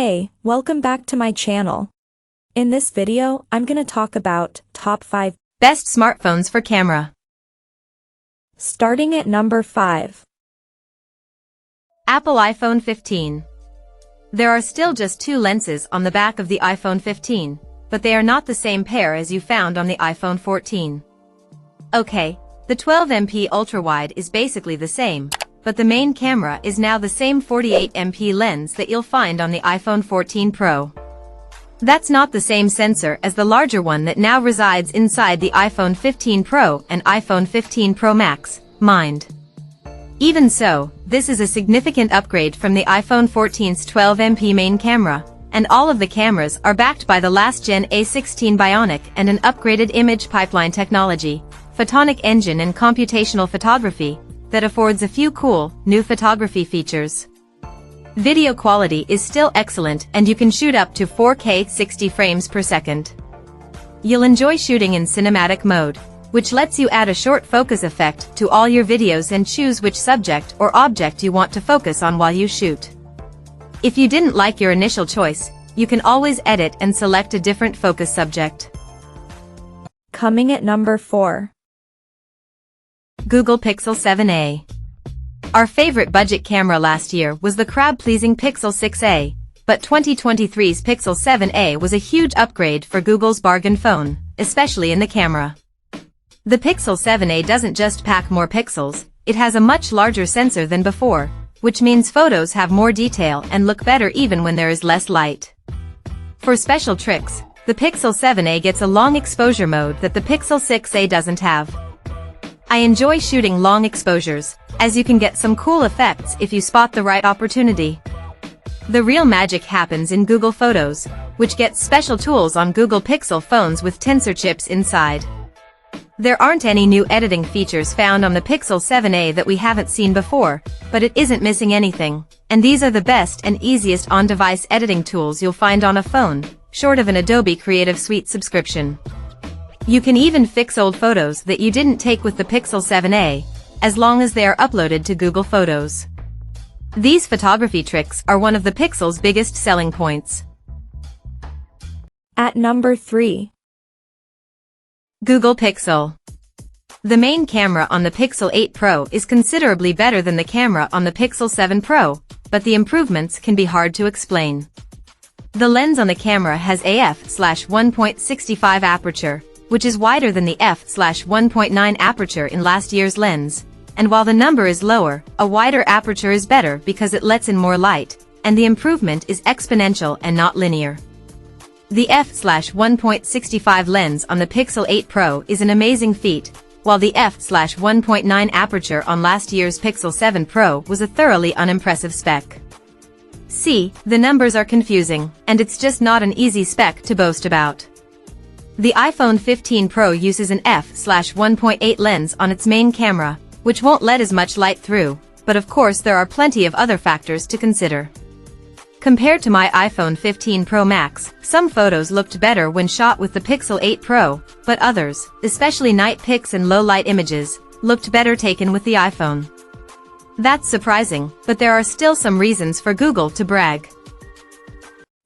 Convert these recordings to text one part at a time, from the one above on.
Hey, welcome back to my channel. In this video, I'm gonna talk about top 5 best smartphones for camera. Starting at number 5. Apple iPhone 15. There are still just two lenses on the back of the iPhone 15, but they are not the same pair as you found on the iPhone 14. Okay, the 12MP ultra-wide is basically the same, but the main camera is now the same 48MP lens that you'll find on the iPhone 14 Pro. That's not the same sensor as the larger one that now resides inside the iPhone 15 Pro and iPhone 15 Pro Max, mind. Even so, this is a significant upgrade from the iPhone 14's 12MP main camera, and all of the cameras are backed by the last-gen A16 Bionic and an upgraded image pipeline technology, photonic engine and computational photography, that affords a few cool, new photography features. Video quality is still excellent and you can shoot up to 4K 60 frames per second. You'll enjoy shooting in cinematic mode, which lets you add a short focus effect to all your videos and choose which subject or object you want to focus on while you shoot. If you didn't like your initial choice, you can always edit and select a different focus subject. Coming at number 4. Google Pixel 7a. Our favorite budget camera last year was the crowd-pleasing Pixel 6a, but 2023's Pixel 7a was a huge upgrade for Google's bargain phone, especially in the camera. The Pixel 7a doesn't just pack more pixels, it has a much larger sensor than before, which means photos have more detail and look better even when there is less light. For special tricks, the Pixel 7a gets a long exposure mode that the Pixel 6a doesn't have. I enjoy shooting long exposures, as you can get some cool effects if you spot the right opportunity. The real magic happens in Google Photos, which gets special tools on Google Pixel phones with Tensor chips inside. There aren't any new editing features found on the Pixel 7a that we haven't seen before, but it isn't missing anything, and these are the best and easiest on-device editing tools you'll find on a phone, short of an Adobe Creative Suite subscription. You can even fix old photos that you didn't take with the Pixel 7a, as long as they are uploaded to Google Photos. These photography tricks are one of the Pixel's biggest selling points. At number 3. Google Pixel. The main camera on the Pixel 8 Pro is considerably better than the camera on the Pixel 7 Pro, but the improvements can be hard to explain. The lens on the camera has a f/1.65 aperture, which is wider than the f/1.9 aperture in last year's lens, and while the number is lower, a wider aperture is better because it lets in more light, and the improvement is exponential and not linear. The f/1.65 lens on the Pixel 8 Pro is an amazing feat, while the f/1.9 aperture on last year's Pixel 7 Pro was a thoroughly unimpressive spec. See, the numbers are confusing, and it's just not an easy spec to boast about. The iPhone 15 Pro uses an f/1.8 lens on its main camera, which won't let as much light through, but of course there are plenty of other factors to consider. Compared to my iPhone 15 Pro Max, some photos looked better when shot with the Pixel 8 Pro, but others, especially night pics and low-light images, looked better taken with the iPhone. That's surprising, but there are still some reasons for Google to brag.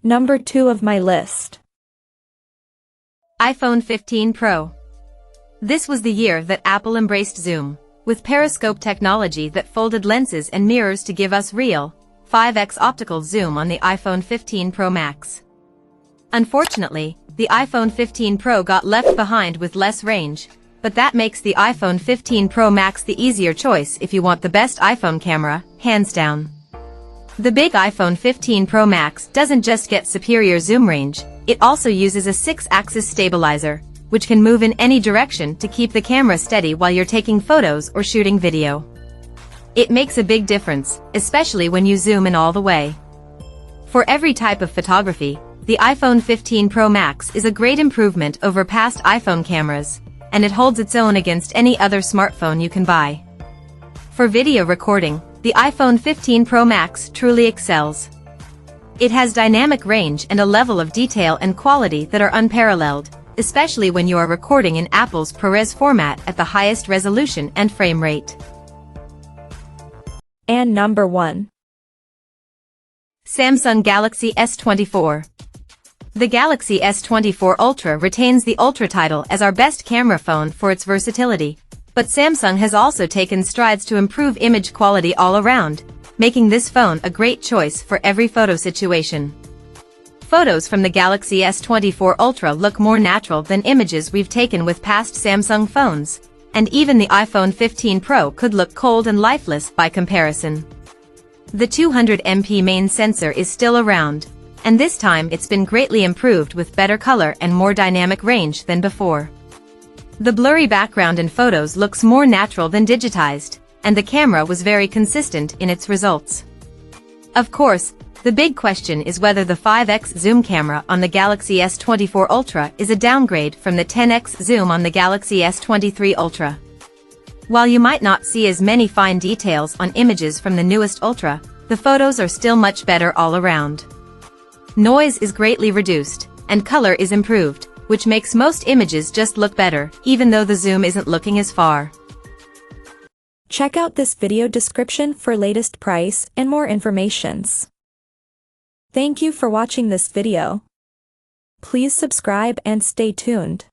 Number 2 of my list. iPhone 15 Pro. This was the year that Apple embraced zoom, with periscope technology that folded lenses and mirrors to give us real, 5x optical zoom on the iPhone 15 Pro Max. Unfortunately, the iPhone 15 Pro got left behind with less range, but that makes the iPhone 15 Pro Max the easier choice if you want the best iPhone camera, hands down. The big iPhone 15 Pro Max doesn't just get superior zoom range, it also uses a 6-axis stabilizer, which can move in any direction to keep the camera steady while you're taking photos or shooting video. It makes a big difference, especially when you zoom in all the way. For every type of photography, the iPhone 15 Pro Max is a great improvement over past iPhone cameras, and it holds its own against any other smartphone you can buy. For video recording, the iPhone 15 Pro Max truly excels. It has dynamic range and a level of detail and quality that are unparalleled, especially when you are recording in Apple's ProRes format at the highest resolution and frame rate. And number 1. Samsung Galaxy S24. The Galaxy S24 Ultra retains the Ultra title as our best camera phone for its versatility, but Samsung has also taken strides to improve image quality all around, making this phone a great choice for every photo situation. Photos from the Galaxy S24 Ultra look more natural than images we've taken with past Samsung phones, and even the iPhone 15 Pro could look cold and lifeless by comparison. The 200MP main sensor is still around, and this time it's been greatly improved with better color and more dynamic range than before. The blurry background in photos looks more natural than digitized, and the camera was very consistent in its results. Of course, the big question is whether the 5x zoom camera on the Galaxy S24 Ultra is a downgrade from the 10x zoom on the Galaxy S23 Ultra. While you might not see as many fine details on images from the newest Ultra, the photos are still much better all around. Noise is greatly reduced, and color is improved, which makes most images just look better, even though the zoom isn't looking as far. Check out this video description for latest price and more informations. Thank you for watching this video. Please subscribe and stay tuned.